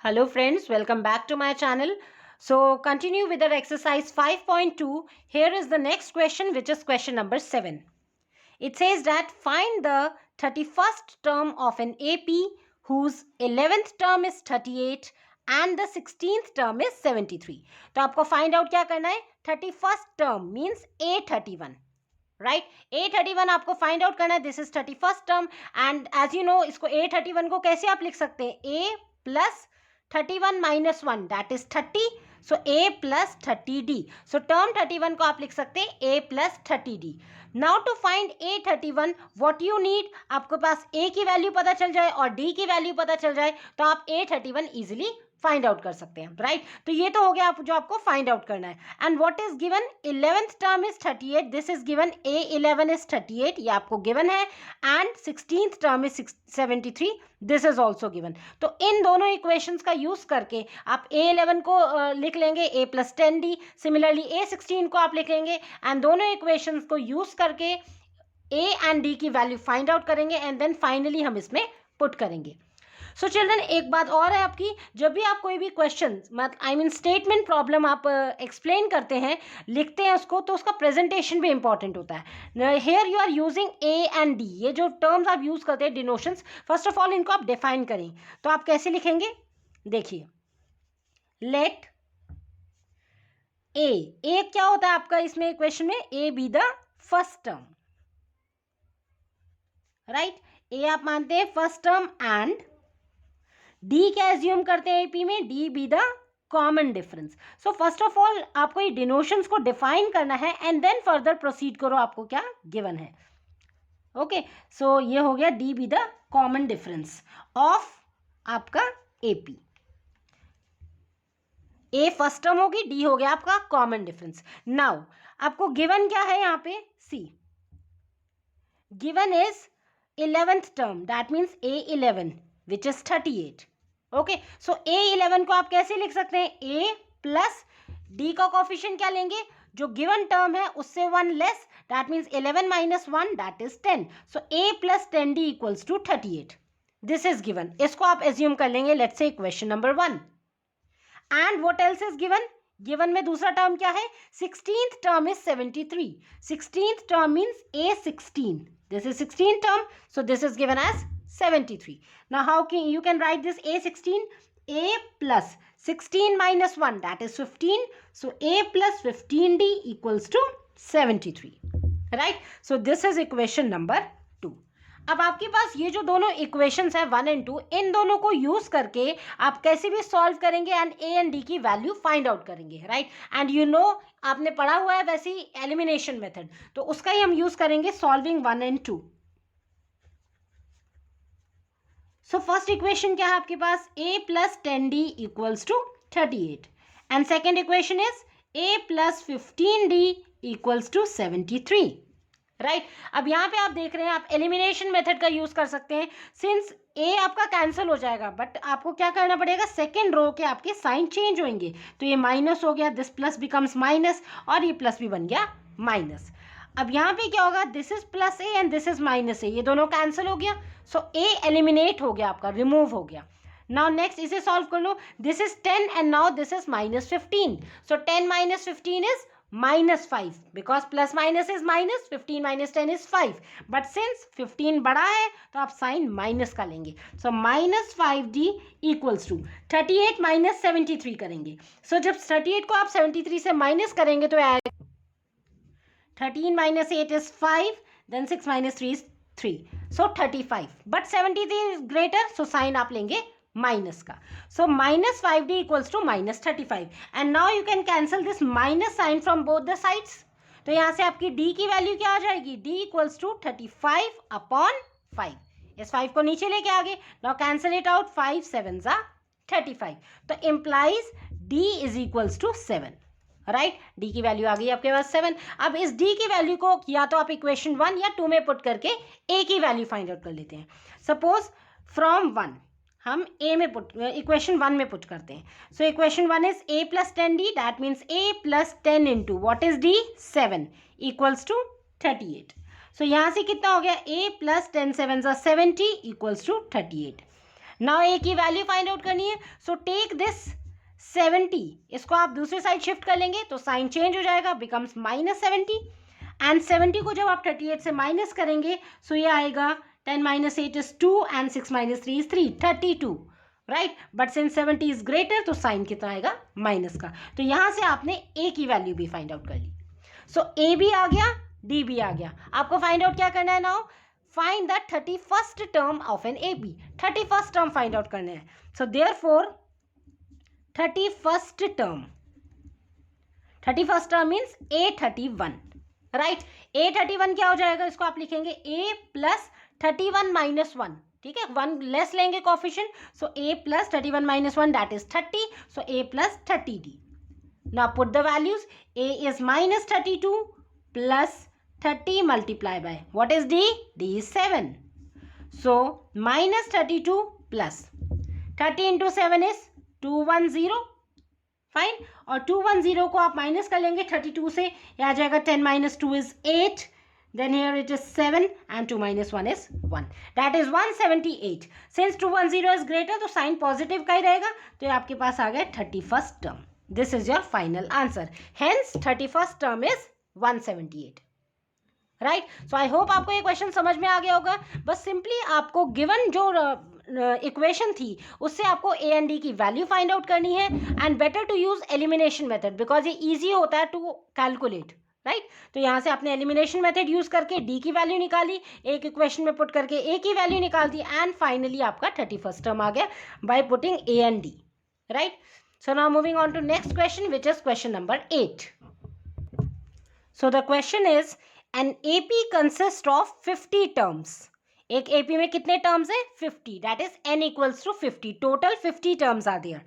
Hello friends, welcome back to my channel. So continue with our exercise 5.2. Here is the next question, which is question number 7. It says that find the 31st term of an AP whose 11th term is 38 and the 16th term is 73. तो आपको find out क्या करना है? 31st term means A31. Right A31 आपको find out करना है. This is 31st term and as you know इसको A31 को कैसे आप लिख सकते हैं? A plus 31 minus 1 that is 30. So A plus 30D. So term 31 को आप लिख सकते हैं A plus 30D. Now to find A31 what you need, आपके पास A की वैल्यू पता चल जाए और D की वैल्यू पता चल जाए तो आप A31 इजिली फाइंड आउट कर सकते हैं. राइट तो ये तो हो गया जो आपको फाइंड आउट करना है. And what is given? 11th term is 38. This is given. A11 is 38, ये आपको गिवन है. And 16th term is 73. This is also given. तो इन दोनों इक्वेशंस का यूज करके आप A11 को लिख लेंगे A plus 10D. Similarly A16 को आप लिख लेंगे एंड दोनों इक्वेशंस को यूज करके A एंड D की वैल्यू फाइंड आउट करेंगे एंड देन फाइनली हम इसमें पुट करेंगे. सो चिल्ड्रन एक बात और है आपकी, जब भी आप कोई भी क्वेश्चन स्टेटमेंट प्रॉब्लम आप एक्सप्लेन करते हैं, लिखते हैं उसको, तो उसका प्रेजेंटेशन भी इंपॉर्टेंट होता है. Here you are using A and D. ये जो टर्म्स आप यूज करते हैं डिनोशंस, फर्स्ट ऑफ ऑल इनको आप डिफाइन करें. तो आप कैसे लिखेंगे? देखिए, लेट A क्या होता है आपका इसमें क्वेश्चन में? A be the first term. Right A आप मानते हैं फर्स्ट टर्म एंड D क्या एज्यूम करते हैं AP में? D be the common difference. So first of all आपको ये डिनोशंस को डिफाइन करना है एंड देन फर्दर प्रोसीड करो. आपको क्या गिवन है? ओके सो ये हो गया D be the common difference of आपका AP. A फर्स्ट टर्म होगी, D हो गया आपका कॉमन डिफरेंस. नाउ आपको गिवन क्या है यहाँ पे? C given is 11th term, that means A11 which is 38. Okay so A11 को आप कैसे लिख सकते हैं? A प्लस D का कोफिशिएंट क्या लेंगे? जो गिवन टर्म है उससे 1 less, that means 11 minus 1 that is 10. So A plus 10D equals to 38. This is given. इसको आप एज्यूम कर लेंगे let's say equation number 1. And what else is given? Given में दूसरा टर्म क्या है? 16th term is 73. 16th term means A16. This is 16th term, so this is given as 73. Now how can you can write this? A16, A plus 16 minus 1 that is 15. So A plus 15D equals to 73. Right? So this is equation number 2. अब आपके पास ये जो दोनों equations है 1 and 2, इन दोनों को use करके आप कैसे भी सॉल्व करेंगे एंड A एंड D की वैल्यू फाइंड आउट करेंगे. राइट एंड यू नो आपने पढ़ा हुआ है वैसे ही एलिमिनेशन मेथड, तो उसका ही हम यूज करेंगे solving 1 and 2. So first equation क्या है आपके पास? A plus 10D equals to 38 and second equation is A plus 15D equals to 73. Right अब यहाँ पे आप देख रहे हैं, आप एलिमिनेशन मेथड का यूज कर सकते हैं. सिंस A आपका कैंसिल हो जाएगा, बट आपको क्या करना पड़ेगा? सेकेंड रो के आपके साइन चेंज होंगे. तो ये माइनस हो गया, दिस प्लस बिकम्स माइनस, और ये प्लस भी बन गया माइनस. अब यहाँ पे क्या होगा? This is plus A and this is minus A. ये दोनों कैंसिल हो गया, सो A एलिमिनेट हो गया आपका, रिमूव हो गया. नाउ नेक्स्ट इसे सॉल्व कर लो. This is 10 and now this is minus 15. So 10 minus 15 is minus 5 because plus minus is minus. 15 minus 10 is 5, but since 15 बड़ा है तो आप साइन माइनस का लेंगे. So minus 5D equals to 38 minus 73 करेंगे. सो जब 38 को आप 73 से माइनस करेंगे तो 13 minus 8 is 5, then 6 minus 3 is 3, so 35, but 73 is greater, so sign आप लेंगे माइनस का. So minus 5D equals to minus 35 and now you can cancel this minus sign from both the sides. तो यहाँ से आपकी D की वैल्यू क्या आ जाएगी? D equals to 35 upon 5. इस 5 को नीचे लेके आगे. Now cancel it out. 5 7 जा 35. तो implies D is equals to 7. Right D की वैल्यू आ गई आपके पास 7. अब इस D की वैल्यू को या तो आप इक्वेशन 1 या 2 में पुट करके A की वैल्यू फाइंड आउट कर लेते हैं. सपोज फ्रॉम 1 हम A में पुट इक्वेशन 1 में पुट करते हैं. So equation 1 is A plus 10D, that means A plus 10 into what is D? 7 equals to 38. So यहाँ से कितना हो गया? A plus 10 7 70 equals to 38. Now A की वैल्यू फाइंड आउट करनी है, सो टेक दिस 70, इसको आप दूसरे साइड शिफ्ट कर लेंगे तो साइन चेंज हो जाएगा, बिकम्स -70, एंड 70 को जब आप 38 से माइनस करेंगे सो ये आएगा 10 - 8 is 2 and 6 - 3 is 3, 32, right. But since 70 is greater तो साइन कितना आएगा, माइनस का। तो यहां से आपने ए की वैल्यू भी फाइंड आउट कर ली। सो ए भी आ गया, डी भी आ गया। आपको फाइंड आउट क्या करना है now, find the 31st term of an A B. 31st term find out करना है। So therefore 31st term, 31st term means A31, right. A31 क्या हो जाएगा, इसको आप लिखेंगे A प्लस 31 - 1, ठीक है, 1 लेस लेंगे coefficient, so A plus 31 - 1 that is 30, so A plus 30D। Now put the values, A is -32 plus 30 multiply by what is D, D is 7, so -32 plus 30 into 7 is 210, fine. और 210 को आप minus कर लेंगे 32 से, यह आ जाएगा 10 - 2 is 8, then here it is 7 and 2 - 1 is 1, that is 178। since 210 is greater तो sign positive का ही रहेगा, तो ये आपके पास आ गया 31st term. This is your final answer, hence 31st term is 178, right. So I hope आपको ये क्वेश्चन समझ में आ गया होगा। बस सिंपली आपको गिवन जो इक्वेशन थी उससे आपको ए एंड डी की वैल्यू फाइंड आउट करनी है, and better to use elimination method because ये इजी होता है टू कैलकुलेट, राइट। तो यहाँ से आपने एलिमिनेशन मेथड यूज करके डी की वैल्यू निकाली, एक इक्वेशन में पुट करके ए की वैल्यू निकाल दी, एंड फाइनली आपका 31st टर्म आ गया by putting A and D, right. So now moving on to next question which is question number 8। So the question is an AP consist of 50 terms. एक AP में कितने terms है, 50, that is n equals to 50, total 50 terms are there,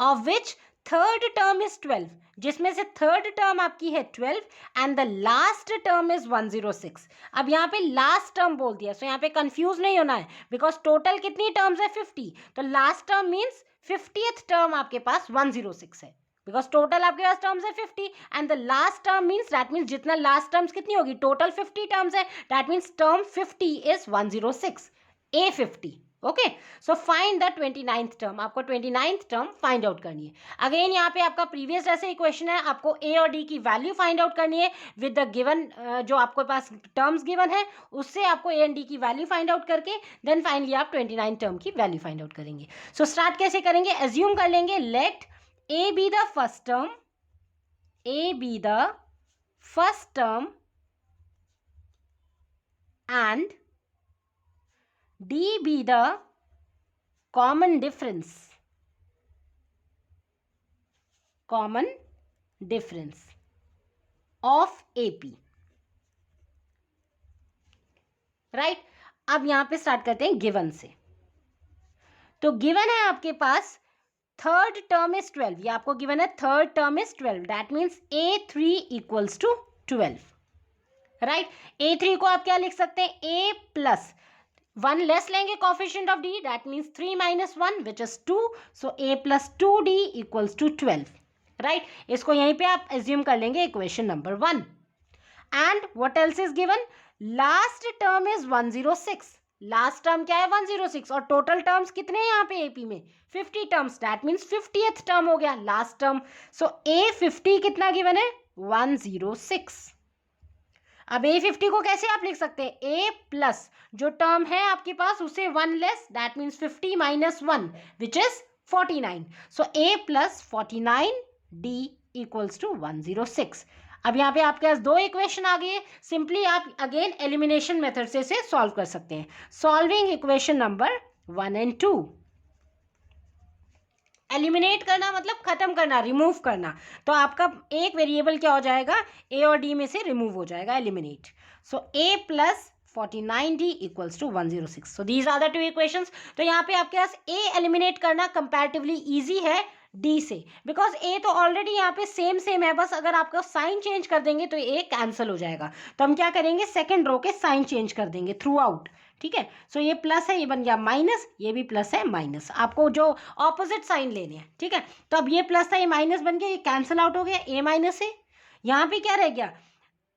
of which third term is 12, जिसमें से third term आपकी है 12 and the last term is 106। अब यहाँ पे लास्ट टर्म बोल दिया, सो यहाँ पे कंफ्यूज नहीं होना है बिकॉज टोटल कितनी टर्म्स है 50, तो last term means 50th term आपके पास 106 है, बिकॉज टोटल आपके पास टर्म्स है 50 and the last term means that means जितना लास्ट टर्म्स कितनी होगी, टोटल 50 टर्म्स है, that means term 50 is 106, A50, okay. So find the 29th term, आपको 29th टर्म फाइंड आउट करनी है। अगेन यहाँ पे आपका प्रीवियस जैसे इक्वेशन है, आपको ए और डी की वैल्यू फाइंड आउट करनी है विद द गिवन जो आपके पास टर्म्स गिवन है उससे आपको ए एंड डी की वैल्यू फाइंड आउट करके देन फाइनली आप 29 टर्म की वैल्यू फाइंड आउट करेंगे। सो स्टार्ट कैसे करेंगे, एज्यूम कर लेंगे late A be the first term, A be the first term and D be the common difference, common difference of AP, right। अब यहां पे स्टार्ट करते हैं गिवन से। तो गिवन है आपके पास थर्ड टर्म इज 12, ये आपको गिवन है third term is 12, that means A3 equals to 12, right. A3 को आप क्या लिख सकते हैं, A प्लस 1 लेस लेंगे coefficient of D, that means 3 - 1 which is 2, so A plus 2D equals to 12, right. इसको यहीं पे आप एज्यूम कर लेंगे equation number 1। And what else is given, last term is 106, last term क्या है 106, और टोटल टर्म्स कितने हैं यहाँ पे एपी में 50 terms, that means 50th term हो गया लास्ट टर्म, सो A50 कितना गिवन है 106। अब A50 को कैसे आप लिख सकते हैं, A प्लस जो टर्म है आपके पास उसे 1 less, that means 50 - 1 which is 49, so A plus 49D equals to 106। अब यहाँ पे आपके पास दो इक्वेशन आ गई है, सिंपली आप अगेन एलिमिनेशन मेथड से इसे सॉल्व कर सकते हैं। Solving equation number 1 and 2, eliminate करना मतलब खत्म करना, रिमूव करना, तो आपका एक वेरिएबल क्या हो जाएगा, ए और डी में से रिमूव हो जाएगा, eliminate. So A plus 49D equals to 106, so these are the two equations. तो यहाँ पे आपके पास A एलिमिनेट करना कंपैरेटिवली इजी है डी से, बिकॉज ए तो ऑलरेडी यहाँ पे सेम है, बस अगर आपका साइन चेंज कर देंगे तो ए कैंसिल हो जाएगा। तो हम क्या करेंगे, सेकंड रो के साइन चेंज कर देंगे थ्रू आउट, ठीक है। सो ये प्लस है, ये बन गया माइनस, ये भी प्लस है माइनस, आपको जो ऑपोजिट साइन लेने हैं, ठीक है। तो अब ये प्लस था, ये माइनस बन गया, ये कैंसिल आउट हो गया, ए माइनस है, यहाँ पे क्या रह गया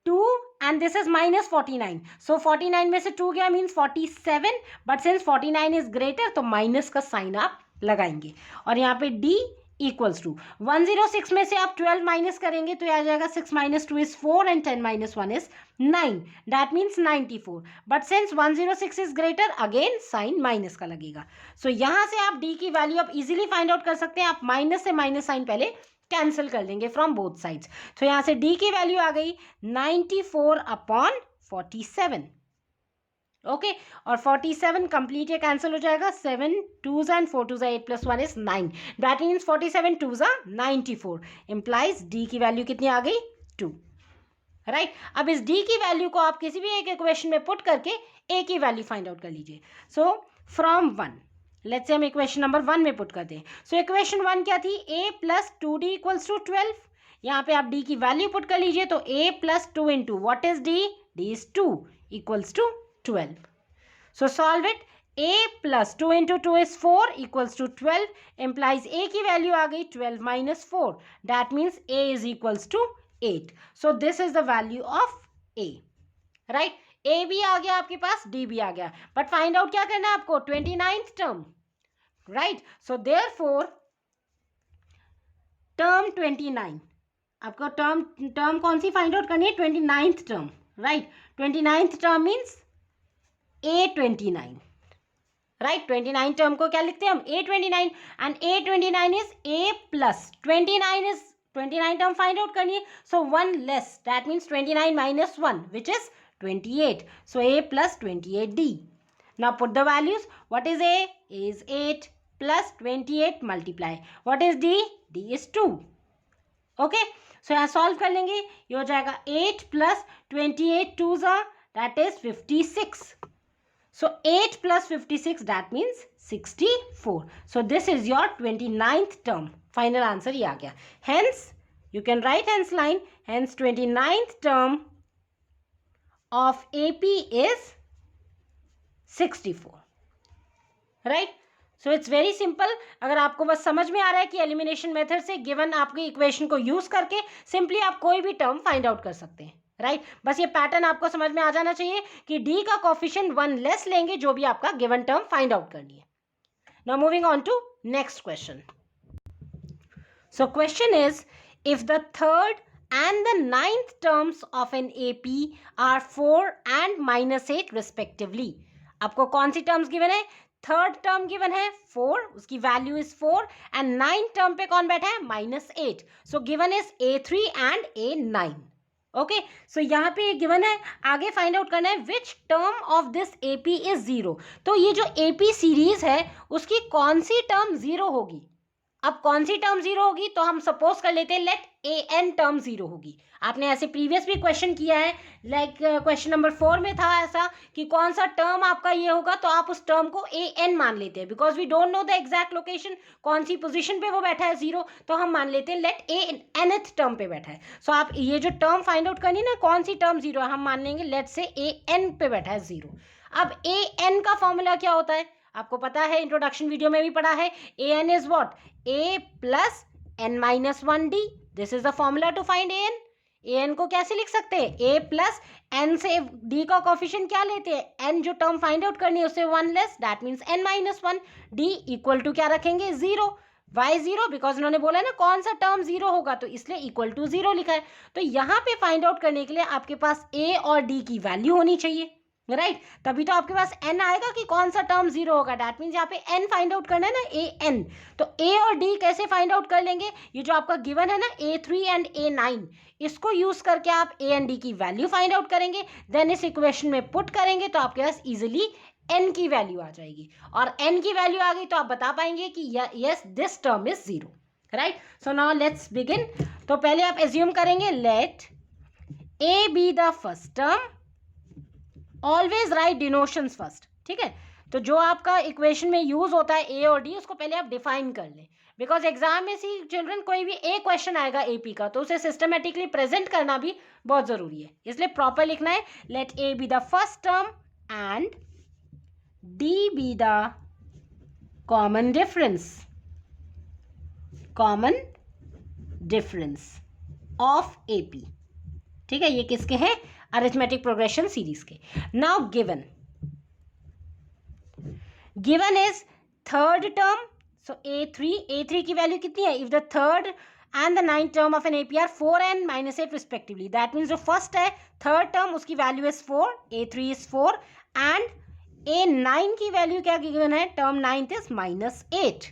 2 and this is minus 49. So 49 में से 2 गया means 47, but since 49 is greater तो minus का sign आप लगाएंगे और यहाँ पे D equals to 106 में से आप 12 माइनस करेंगे तो आ जाएगा 6 minus 2 is 4 and 10 minus 1 is 9. That means 94. But since 106 is greater, again sign minus का लगेगा. So यहाँ से आप D की वैल्यू आप इजीली फाइंड आउट कर सकते हैं. आप माइनस से माइनस साइन पहले कैंसिल कर देंगे फ्रॉम बोथ साइड्स. तो यहाँ से D की वैल्यू आ गई 94/47. ओके और 47 कंप्लीट ये कैंसिल हो जाएगा. 7 2s and 4 2s 8 plus 1 is 9. That means 47 2s 94. Implies D की वैल्यू कितनी आ गई 2. राइट अब इस D की वैल्यू को आप किसी भी एक इक्वेशन में पुट करके A की वैल्यू फाइंड आउट कर लीजिए. सो फ्रॉम 1 लेट्स से हम इक्वेशन नंबर 1 में पुट करते हैं. सो इक्वेशन 1 क्या थी? A plus 2D equals to 12. यहाँ पे आप D की वैल्यू पुट कर लीजिए तो A plus 2 into what is D? D is 2 equals to 12. So solve it. A plus 2 into 2 is 4 equals to 12. Implies A की वैल्यू आ गई 12 minus 4. That means A is equals to 8. So this is the value of A. Right? A भी आ गया आपके पास, D भी आ गया. But find out क्या करना है आपको? 29th term. Right? So therefore term 29. आपको term कौन सी find out करनी है? 29th term. Right? 29th term means A29. Right 29 term को क्या लिखते हैं हम? A29. And A29 is A plus 29 term find out करनी है. सो 1 less, that means 29 minus 1 which is 28. So A plus 28D. Now put the values. What is A? A is 8 plus 28 multiply. What is D? D is 2. Okay so यहाँ solve कर लेंगे. ये हो जाएगा 8 plus 28 2s that is 56. So 8 plus 56 that means 64. So this is your 29th term. Final answer ये आ गया. Hence you can write hence line. Hence 29th term of AP is 64. Right? So it's very simple. अगर आपको बस समझ में आ रहा है कि एलिमिनेशन मेथड से गिवन आपकी इक्वेशन को यूज करके सिंपली आप कोई भी टर्म फाइंड आउट कर सकते हैं. राइट बस ये पैटर्न आपको समझ में आ जाना चाहिए कि D का कोफिशिएंट 1 लेस लेंगे जो भी आपका गिवन टर्म फाइंड आउट करनी है. Now moving on to next question. So question is if the third and the ninth terms of an AP are 4 and -8 respectively. आपको कौन सी टर्म्स गिवन है? थर्ड टर्म गिवन है 4, उसकी value is 4 and ninth term पे कौन बैठा है? -8. So given is A3 and A9. Okay so यहाँ पे गिवन है. आगे फाइंड आउट करना है which term of this AP is 0. तो ये जो AP सीरीज है उसकी कौन सी टर्म 0 होगी? अब कौन सी टर्म 0 होगी? तो हम सपोज कर लेते हैं लेट AN टर्म 0 होगी. आपने ऐसे प्रीवियस भी क्वेश्चन किया है, लाइक क्वेश्चन नंबर 4 में था ऐसा कि कौन सा टर्म आपका ये होगा तो आप उस टर्म को AN मान लेते हैं because we don't know the exact location, कौन सी पोजीशन पे वो बैठा है 0, तो हम मान लेते हैं लेट ANth टर्म पे बैठा है. सो आप ये जो टर्म फाइंड आउट करनी ना कौन सी टर्म 0 है, हम मान लेंगे लेट से AN पे बैठा है 0. अब AN का फॉर्मूला क्या होता है? आपको पता है, इंट्रोडक्शन वीडियो में भी पढ़ा है. AN is what? A plus N-1D. This is the formula to find AN. AN को कैसे लिख सकते हैं? A प्लस N से D का कोफिशिएंट क्या लेते हैं? N जो टर्म फाइंड आउट करनी है उससे 1 less, that means N-1. D equal to क्या रखेंगे? 0. वाई 0? बिकॉज उन्होंने बोला ना कौन सा टर्म 0 होगा तो इसलिए इक्वल टू 0 लिखा है. तो यहाँ पे फाइंड आउट करने के लिए आपके पास A और D की वैल्यू होनी चाहिए. राइट तभी तो आपके पास N आएगा कि कौन सा टर्म 0 होगा. दैट मीन्स यहाँ पे N फाइंड आउट करना है ना, AN. तो A और D कैसे फाइंड आउट कर लेंगे? ये जो आपका गिवन है ना A3 एंड A9, इसको यूज करके आप A एंड D की वैल्यू फाइंड आउट करेंगे. देन इस इक्वेशन में पुट करेंगे तो आपके पास इजिली N की वैल्यू आ जाएगी. और N की वैल्यू आ गई तो आप बता पाएंगे कि yes this term is 0. Right so now let's begin. तो पहले आप एज्यूम करेंगे let A be the first term. Always write denotations first. ठीक है तो जो आपका इक्वेशन में यूज होता है A और D उसको पहले आप डिफाइन कर लें बिकॉज एग्जाम में सी चिल्ड्रन कोई भी एक क्वेश्चन आएगा AP का तो उसे सिस्टमेटिकली प्रेजेंट करना भी बहुत जरूरी है, इसलिए प्रॉपर लिखना है let A be the first term and D be the common difference of AP. ठीक है ये किसके हैं? अरिथमेटिक प्रोग्रेशन सीरीज के. Now given is third term. So A3 की वैल्यू कितनी है? If the third and the ninth term of an AP are 4 and minus 8 respectively. That means जो first है third term उसकी value is 4, A3 is 4 and A9 की value क्या given है? Term 9th is minus 8.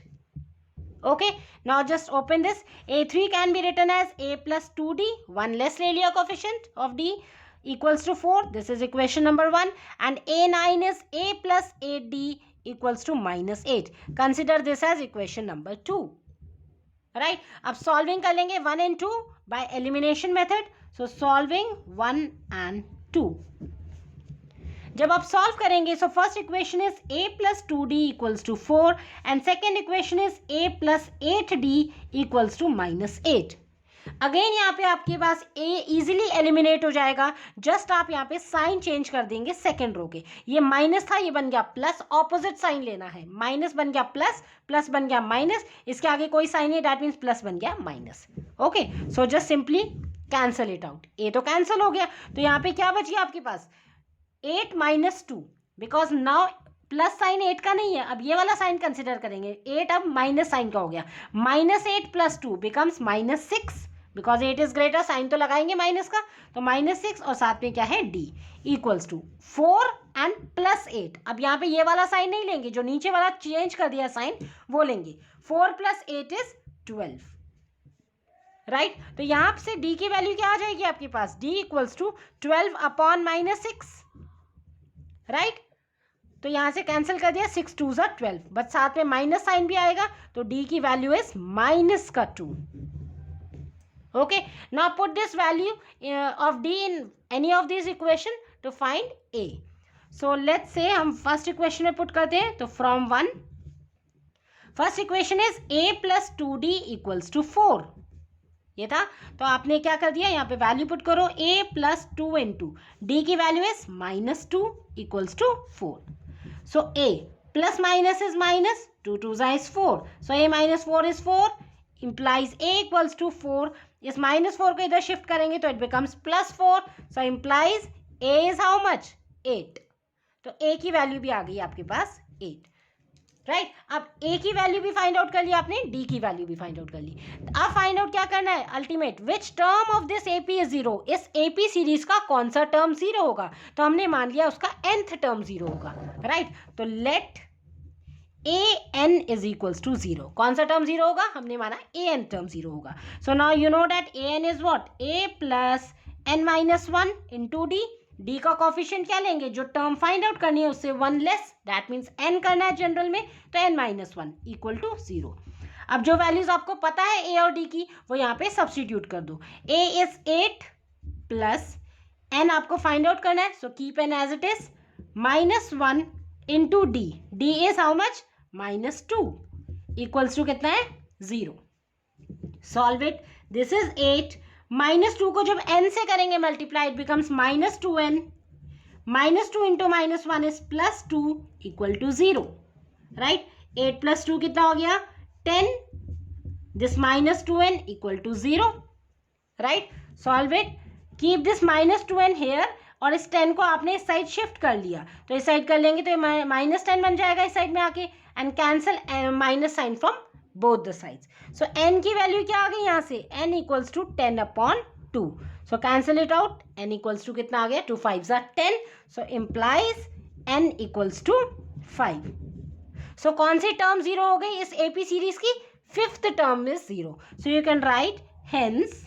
Okay, now just open this. A3 can be written as A plus 2D, one less ले लिया coefficient of D equals to 4. This is equation number 1 and A9 is A plus 8D equals to minus 8. Consider this as equation number 2. Right. अब solving कर लेंगे 1 and 2 by elimination method. So solving 1 and 2. जब आप solve करेंगे सो first equation is a plus 2d equals to 4 and second equation is a plus 8d equals to minus 8. Again यहाँ पे आपके पास a इजीली एलिमिनेट हो जाएगा. जस्ट आप यहाँ पे साइन चेंज कर देंगे सेकेंड रो के. ये माइनस था, ये बन गया प्लस. ऑपोजिट साइन लेना है. माइनस बन गया प्लस, प्लस बन गया माइनस. इसके आगे कोई साइन नहीं, दैट मीन्स प्लस बन गया minus. Okay, so just simply cancel it out. a तो कैंसल हो गया, तो यहाँ पे क्या बच गया आपके पास? 8 minus 2, because now plus sign 8 का नहीं है, अब ये वाला साइन कंसिडर करेंगे. 8 अब माइनस साइन का हो गया. Minus 8 plus 2 becomes minus 6, because 8 is greater. Sign तो लगाएंगे माइनस का, तो माइनस 6 और साथ में क्या है d equals to 4 and plus 8. अब यहाँ पे ये वाला साइन नहीं लेंगे, जो नीचे वाला चेंज कर दिया साइन वो लेंगे. 4 प्लस 8 इज 12. राइट, तो यहाँ से d की वैल्यू क्या आ जाएगी आपके पास? d equals to 12 upon minus 6. Right, तो यहाँ से कैंसिल कर दिया. 6 2 ज़ा 12, बट साथ में माइनस साइन भी आएगा, तो d की वैल्यू इज माइनस का 2. Okay, now put this value of d in any of these equation to find a. So let's say हम first equation में put करते हैं. तो from 1, first equation is a plus 2d equals to 4. ये था, तो आपने क्या कर दिया, यहाँ पे वैल्यू पुट करो. a plus 2 into d की value is minus 2 equals to 4. So a plus minus is minus, 2 2 is 4. So a minus 4 is 4, implies a equals to 4. इस माइनस 4 को इधर शिफ्ट करेंगे तो it becomes plus 4. So implies a is how much? 8. तो a की value भी आ गई आपके पास 8. राइट, अब a की वैल्यू भी फाइंड आउट कर ली आपने, d की वैल्यू भी फाइंड आउट कर ली. अब फाइंड आउट क्या करना है? Ultimate which term of this AP is 0. इस AP सीरीज का कौन सा टर्म 0 होगा? तो हमने मान लिया उसका nth टर्म 0 होगा. राइट, तो late an is equals to 0. कौन सा टर्म 0 होगा? हमने माना an टर्म 0 होगा. So now you know that an is what? a plus n minus 1 into d. d का कोफिशिएंट क्या लेंगे? जो टर्म फाइंड आउट करनी है उससे 1 लेस, दैट मीन्स n करना है जनरल में, तो n minus 1 इक्वल टू 0. अब जो वैल्यूज आपको पता है a और d की, वो यहाँ पे सब्सटीट्यूट कर दो. a is 8 प्लस n आपको फाइंड आउट करना है, so keep n as it is. Minus 1 into d. d is how much? minus 2 equals to कितना है? 0. Solve it. This is 8. minus 2 को जब n से करेंगे multiply, it becomes minus 2n. minus 2 into minus 1 is plus 2 equal to 0. Right? 8 plus 2 कितना हो गया? 10. This minus 2n equal to 0. Right? Solve it. Keep this minus 2n here. और इस 10 को आपने इस साइड शिफ्ट कर लिया, तो इस साइड कर लेंगे तो माइनस 10 बन जाएगा इस साइड में आके. And cancel minus sign from both the sides. So n की वैल्यू क्या आ गई यहाँ से? n equals to 10 upon 2. So cancel it out. n equals to कितना आ गया? 2 5 ज़ा 10. So implies n equals to 5. So कौन सी टर्म 0 हो गई इस AP सीरीज की? Fifth term is 0. So you can write hence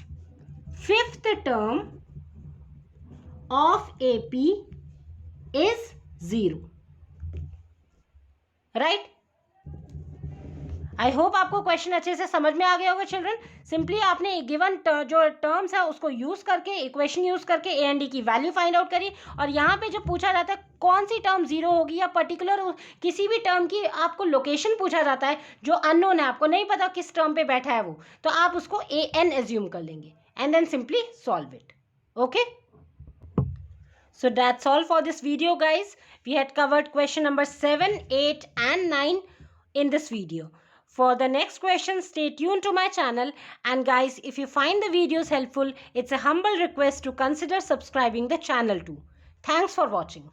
fifth term of AP is 0. Right, I hope आपको क्वेश्चन अच्छे से समझ में आ गया होगा चिल्ड्रन. सिंपली आपने गिवन जो टर्म्स है उसको यूज करके, इक्वेशन यूज करके ए एंड डी की वैल्यू फाइंड आउट करी. और यहाँ पे जो पूछा जाता है कौन सी टर्म 0 होगी, या पर्टिकुलर किसी भी टर्म की आपको लोकेशन पूछा जाता है जो अननोन है, आपको नहीं पता किस टर्म पे बैठा है वो, तो आप उसको an एज्यूम कर लेंगे and then simply solve it. Okay, so that's all for this video guys. We had covered question number 7, 8 and 9 in this video. For the next question, stay tuned to my channel. And guys, if you find the videos helpful, it's a humble request to consider subscribing the channel too. Thanks for watching.